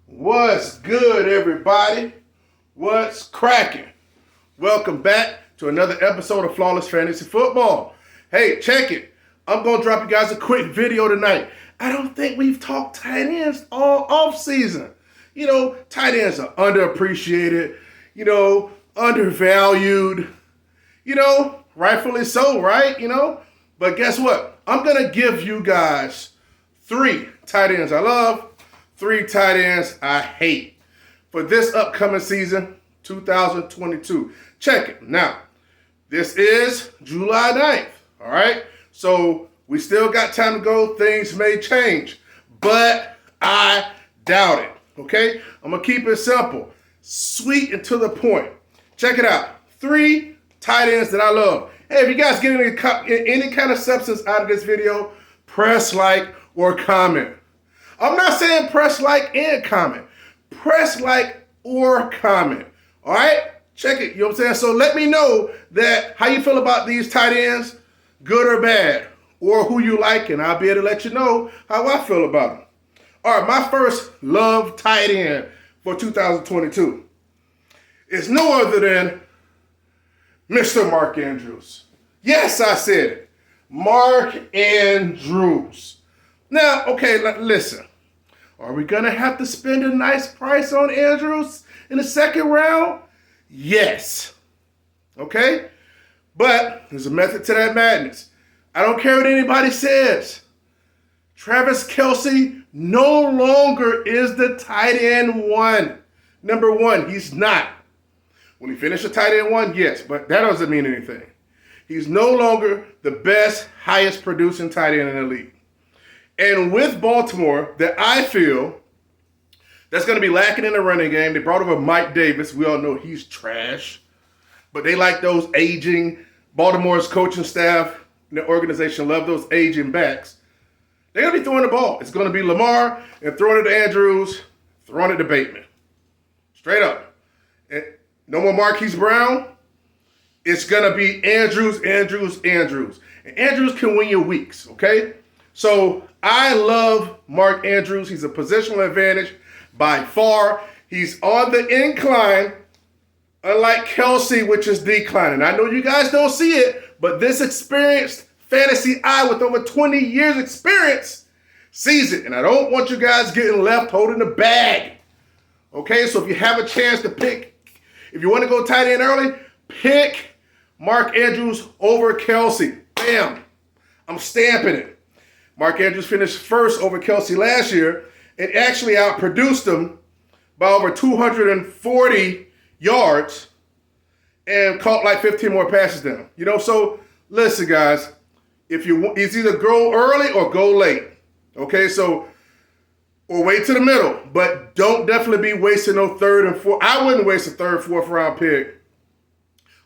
What's good, everybody? What's cracking? Welcome back to another episode of Flawless Fantasy Football. Hey, check it. I'm going to drop you guys a quick video tonight. I don't think we've talked tight ends all off season. You know, tight ends are underappreciated, undervalued, rightfully so, right? But guess what? I'm going to give you guys 3 tight ends I love, 3 tight ends I hate for this upcoming season, 2022. Check it. Now, this is July 9th, all right? So we still got time to go. Things may change, but I doubt it, okay? I'm going to keep it simple, sweet and to the point. Check it out. 3 tight ends that I love. Hey, if you guys get any kind of substance out of this video, press like or comment. I'm not saying press like and comment. Press like or comment. All right? Check it. You know what I'm saying? So let me know that how you feel about these tight ends, good or bad, or who you like, and I'll be able to let you know how I feel about them. All right, my first love tight end for 2022 is no other than Mr. Mark Andrews. Yes, I said it. Mark Andrews. Now, okay, listen. Are we going to have to spend a nice price on Andrews in the second round? Yes. Okay? But there's a method to that madness. I don't care what anybody says. Travis Kelce no longer is the tight end one. Number 1, he's not. When he finished a tight end 1, yes, but that doesn't mean anything. He's no longer the best, highest producing tight end in the league. And with Baltimore, that I feel that's going to be lacking in the running game. They brought over Mike Davis. We all know he's trash. But they like those aging, Baltimore's coaching staff and the organization love those aging backs. They're going to be throwing the ball. It's going to be Lamar and throwing it to Andrews, throwing it to Bateman. Straight up. And no more Marquise Brown. It's going to be Andrews. And Andrews can win you weeks, okay? So I love Mark Andrews. He's a positional advantage by far. He's on the incline, unlike Kelce, which is declining. I know you guys don't see it, but this experienced fantasy eye with over 20 years experience sees it. And I don't want you guys getting left holding the bag. Okay, so if you have a chance to pick, if you want to go tight end early, pick Mark Andrews over Kelce. Bam. I'm stamping it. Mark Andrews finished first over Kelce last year and actually outproduced him by over 240 yards and caught like 15 more passes than him. So listen, guys, if you want, it's either go early or go late. Okay, so or wait to the middle, but don't definitely be wasting no 3rd and 4th. I wouldn't waste a 3rd, 4th round pick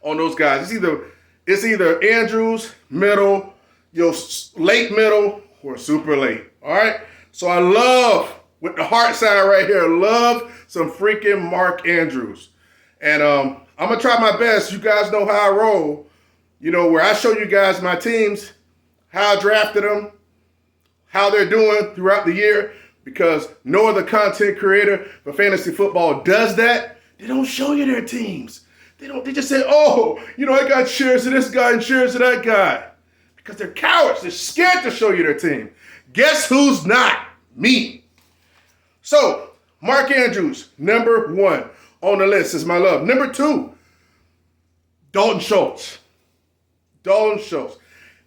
on those guys. It's either Andrews, middle, late middle, or super late. All right? So I love, with the heart side right here, love some freaking Mark Andrews. And I'm going to try my best. You guys know how I roll. Where I show you guys my teams, how I drafted them, how they're doing throughout the year, because no other content creator for fantasy football does that. They don't show you their teams. They just say, I got shares of this guy and shares of that guy. Because they're cowards. They're scared to show you their team. Guess who's not? Me. So, Mark Andrews, number 1 on the list is my love. Number 2, Dalton Schultz.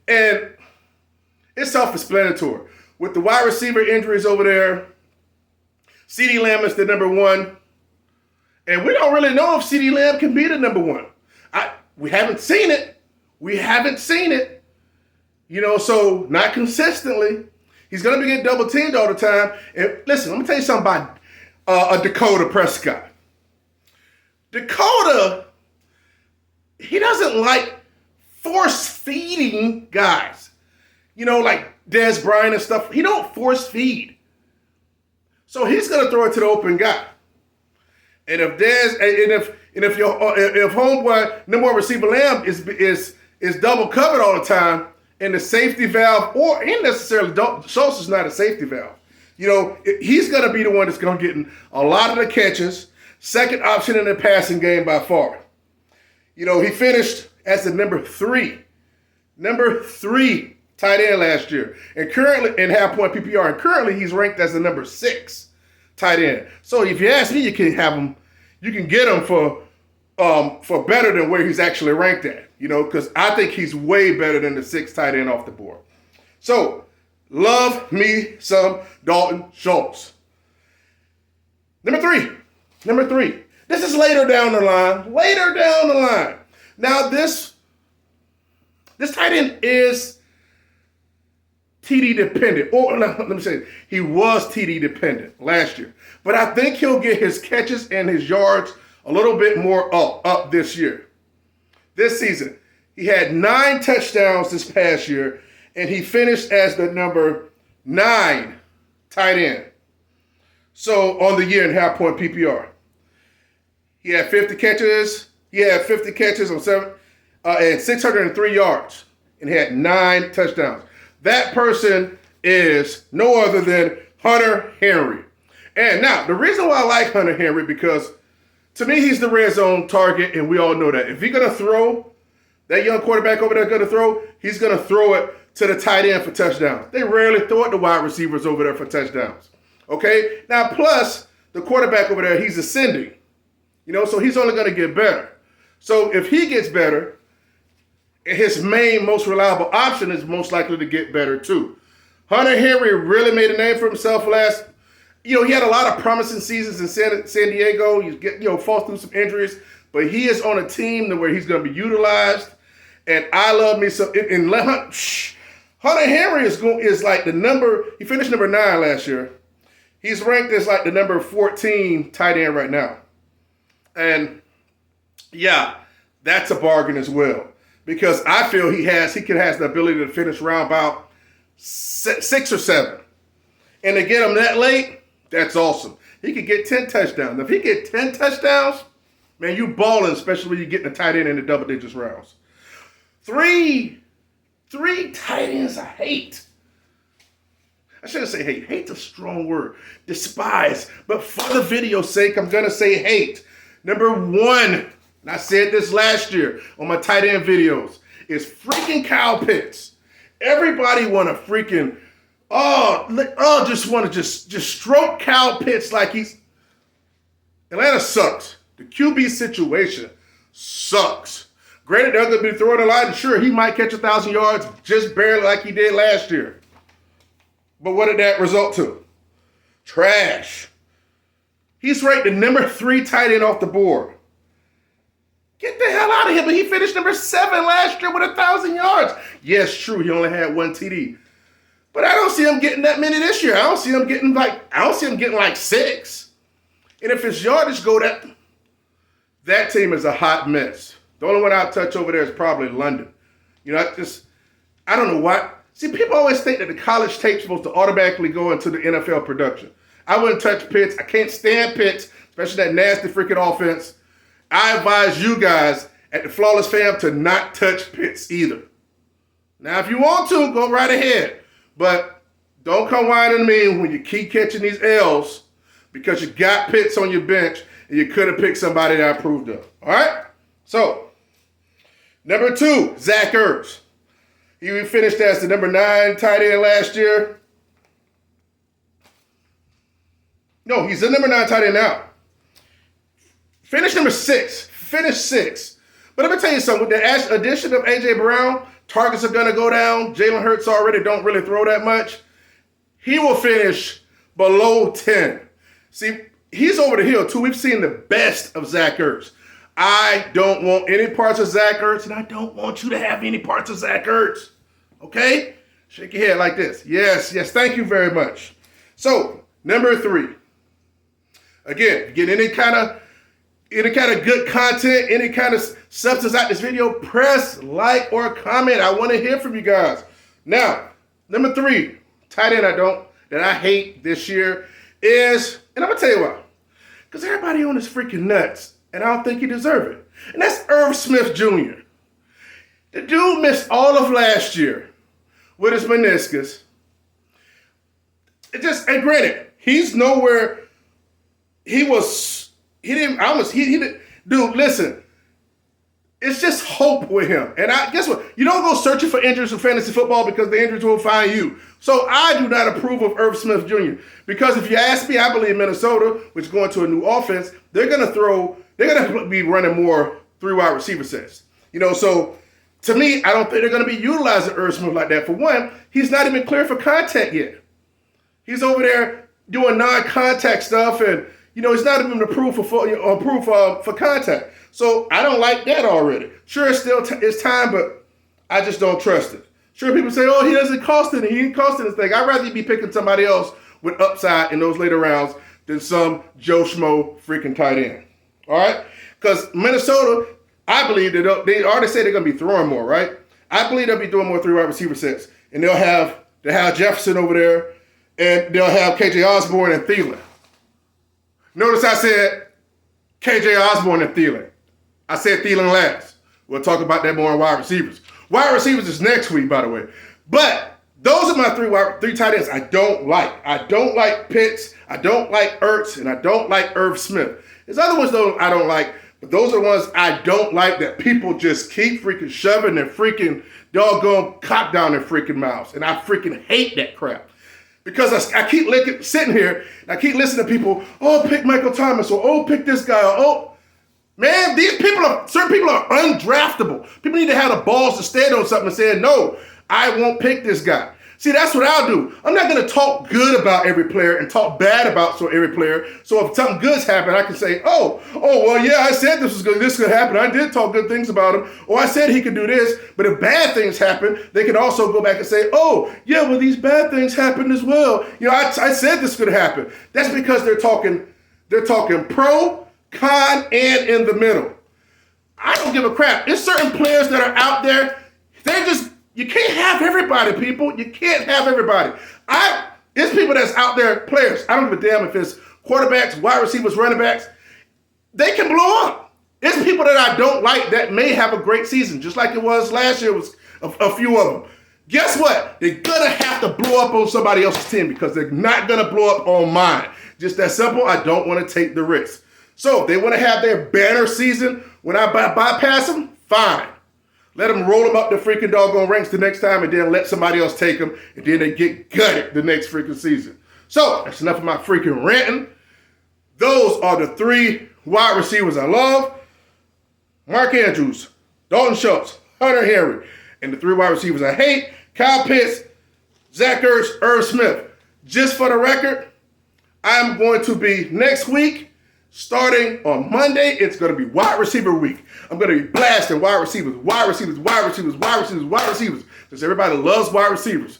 And it's self-explanatory. With the wide receiver injuries over there, CeeDee Lamb is the number 1. And we don't really know if CeeDee Lamb can be the number 1. We haven't seen it. So not consistently. He's going to be getting double teamed all the time. And listen, let me tell you something about a Dakota Prescott. Dakota, he doesn't like force-feeding guys. Like Dez Bryant and stuff. He don't force-feed. So he's going to throw it to the open guy. And if if homeboy number 1 receiver Lamb is double covered all the time, and the safety valve, or ain't necessarily Schultz is not a safety valve. He's going to be the one that's going to get a lot of the catches, second option in the passing game by far. He finished as the number three tight end last year, and currently in half-point PPR, and currently he's ranked as the number 6 tight end. So if you ask me, you can have him, you can get him for better than where he's actually ranked at, because I think he's way better than the 6th tight end off the board. So love me some Dalton Schultz. Number three. This is later down the line. Now this tight end is TD dependent. Or let me say, he was TD dependent last year. But I think he'll get his catches and his yards a little bit more up this year. This season, he had 9 touchdowns this past year, and he finished as the number 9 tight end. So on the year in half-point PPR. He had 50 catches. On 7 and 603 yards, and he had 9 touchdowns. That person is no other than Hunter Henry. And now, the reason why I like Hunter Henry, because to me, he's the red zone target, and we all know that. If he's going to throw, that young quarterback over there going to throw, he's going to throw it to the tight end for touchdowns. They rarely throw it to wide receivers over there for touchdowns. Okay? Now, plus, the quarterback over there, he's ascending. So he's only going to get better. So if he gets better, his main, most reliable option is most likely to get better too. Hunter Henry really made a name for himself last. He had a lot of promising seasons in San Diego. He's fought through some injuries, but he is on a team where he's going to be utilized. And I love me some. And Hunter Henry is like the number. He finished number 9 last year. He's ranked as like the number 14 tight end right now. And yeah, that's a bargain as well, because I feel he has the ability to finish around about 6 or 7. And to get him that late, that's awesome. He could get 10 touchdowns. If he get 10 touchdowns, man, you balling, especially when you get the tight end in the double digits rounds. Three tight ends I hate. I shouldn't say hate. Hate's a strong word. Despise. But for the video's sake, I'm going to say hate. Number 1, and I said this last year on my tight end videos, is freaking Kyle Pitts. Everybody want to freaking, just want to just stroke Kyle Pitts like he's, Atlanta sucks. The QB situation sucks. Granted, they're going to be throwing a line, and sure, he might catch 1,000 yards just barely like he did last year. But what did that result to? Trash. He's ranked the number 3 tight end off the board. Get the hell out of here. But he finished number 7 last year with 1,000 yards. Yes, true. He only had 1 TD. But I don't see him getting that many this year. I don't see him getting like 6. And if his yardage go that team is a hot mess. The only one I'll touch over there is probably London. I don't know why. See, people always think that the college tape's supposed to automatically go into the NFL production. I wouldn't touch Pitts. I can't stand Pitts, especially that nasty freaking offense. I advise you guys at the Flawless Fam to not touch Pitts either. Now, if you want to, go right ahead. But don't come whining to me when you keep catching these L's because you got Pitts on your bench and you could have picked somebody that I approved of. All right? So, number 2, Zach Ertz. He finished as the number 9 tight end last year. No, he's the number 9 tight end now. Finished number 6. Finished 6. But let me tell you something. With the addition of A.J. Brown, targets are going to go down. Jalen Hurts already don't really throw that much. He will finish below 10. See, he's over the hill, too. We've seen the best of Zach Ertz. I don't want any parts of Zach Ertz, and I don't want you to have any parts of Zach Ertz. Okay? Shake your head like this. Yes, thank you very much. So, number 3. Again, get any kind of good content, any kind of substance out this video, press like or comment. I want to hear from you guys. Now, number 3, tight end that I hate this year is, and I'm going to tell you why. Because everybody on is freaking nuts, and I don't think he deserves it. And that's Irv Smith Jr. The dude missed all of last year with his meniscus. and granted, he's nowhere. He didn't, dude, listen, it's just hope with him. And guess what? You don't go searching for injuries in fantasy football because the injuries will find you. So I do not approve of Ertz Smith Jr. Because if you ask me, I believe Minnesota, which is going to a new offense, they're going to be running more 3 wide receiver sets. So to me, I don't think they're going to be utilizing Ertz Smith like that. For one, he's not even clear for contact yet. He's over there doing non-contact stuff, and he's not even approved for contact. So I don't like that already. Sure, it's time, but I just don't trust it. Sure, people say, oh, he doesn't cost anything. He ain't costing anything. I'd rather be picking somebody else with upside in those later rounds than some Joe Schmo freaking tight end. All right? Because Minnesota, I believe they already said they're going to be throwing more, right? I believe they'll be doing more 3 wide receiver sets. And they'll have Jefferson over there, and they'll have KJ Osborne and Thielen. Notice I said KJ Osborne and Thielen. I said Thielen last. We'll talk about that more on wide receivers. Wide receivers is next week, by the way. But those are my three tight ends I don't like. I don't like Pitts. I don't like Ertz. And I don't like Irv Smith. There's other ones, though, I don't like. But those are the ones I don't like that people just keep freaking shoving their freaking doggone cock down their freaking mouths. And I freaking hate that crap. Because I keep sitting here and I keep listening to people, oh, pick Michael Thomas, or oh, pick this guy, or oh. Man, certain people are undraftable. People need to have the balls to stand on something and say, no, I won't pick this guy. See, that's what I'll do. I'm not going to talk good about every player and talk bad about every player. So if something good's happened, I can say, oh, well, yeah, I said this could happen. I did talk good things about him. Or I said he could do this. But if bad things happen, they can also go back and say, oh, yeah, well, these bad things happened as well. I said this could happen. That's because they're talking pro, con, and in the middle. I don't give a crap. There's certain players that are out there. You can't have everybody, people. You can't have everybody. It's people that's out there, players. I don't give a damn if it's quarterbacks, wide receivers, running backs. They can blow up. It's people that I don't like that may have a great season, just like it was last year. Was a few of them. Guess what? They're going to have to blow up on somebody else's team because they're not going to blow up on mine. Just that simple. I don't want to take the risk. So if they want to have their banner season when I bypass them, fine. Let them roll them up the freaking doggone ranks the next time and then let somebody else take them and then they get gutted the next freaking season. So that's enough of my freaking ranting. Those are the 3 wide receivers I love. Mark Andrews, Dalton Schultz, Hunter Henry. And the 3 wide receivers I hate, Kyle Pitts, Zach Ertz, Irv Smith. Just for the record, I'm going to be next week. Starting on Monday, it's going to be wide receiver week. I'm going to be blasting wide receivers, because everybody loves wide receivers.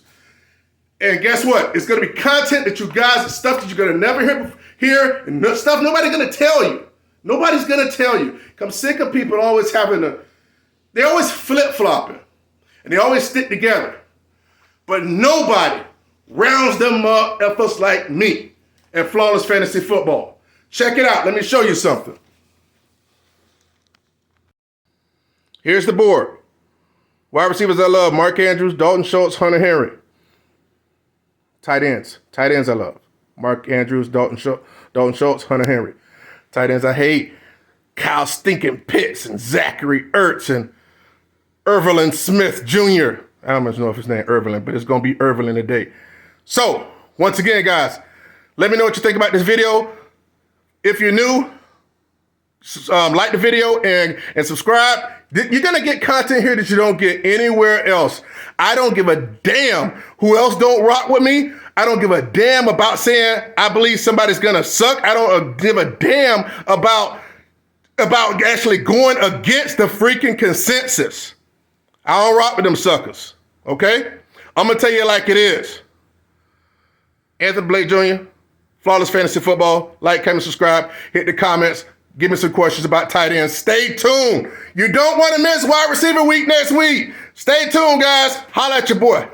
And guess what? It's going to be content that you guys, stuff that you're going to never hear, and stuff nobody's going to tell you. Nobody's going to tell you. I'm sick of people always they're always flip-flopping, and they always stick together. But nobody rounds them up efforts like me at Flawless Fantasy Football. Check it out. Let me show you something. Here's the board. Wide receivers I love. Mark Andrews, Dalton Schultz, Hunter Henry. Tight ends I love. Mark Andrews, Dalton Schultz, Hunter Henry. Tight ends I hate. Kyle stinking Pitts and Zachary Ertz and Irvelin Smith Jr. I don't know if his name Irvelin, but it's going to be Irvelin today. So, once again, guys, let me know what you think about this video. If you're new, like the video and subscribe. You're going to get content here that you don't get anywhere else. I don't give a damn who else don't rock with me. I don't give a damn about saying I believe somebody's going to suck. I don't give a damn about actually going against the freaking consensus. I don't rock with them suckers, okay? I'm going to tell you like it is. Anthony Blake Jr., Flawless Fantasy Football. Like, comment, subscribe, hit the comments. Give me some questions about tight ends. Stay tuned. You don't want to miss wide receiver week next week. Stay tuned, guys. Holla at your boy.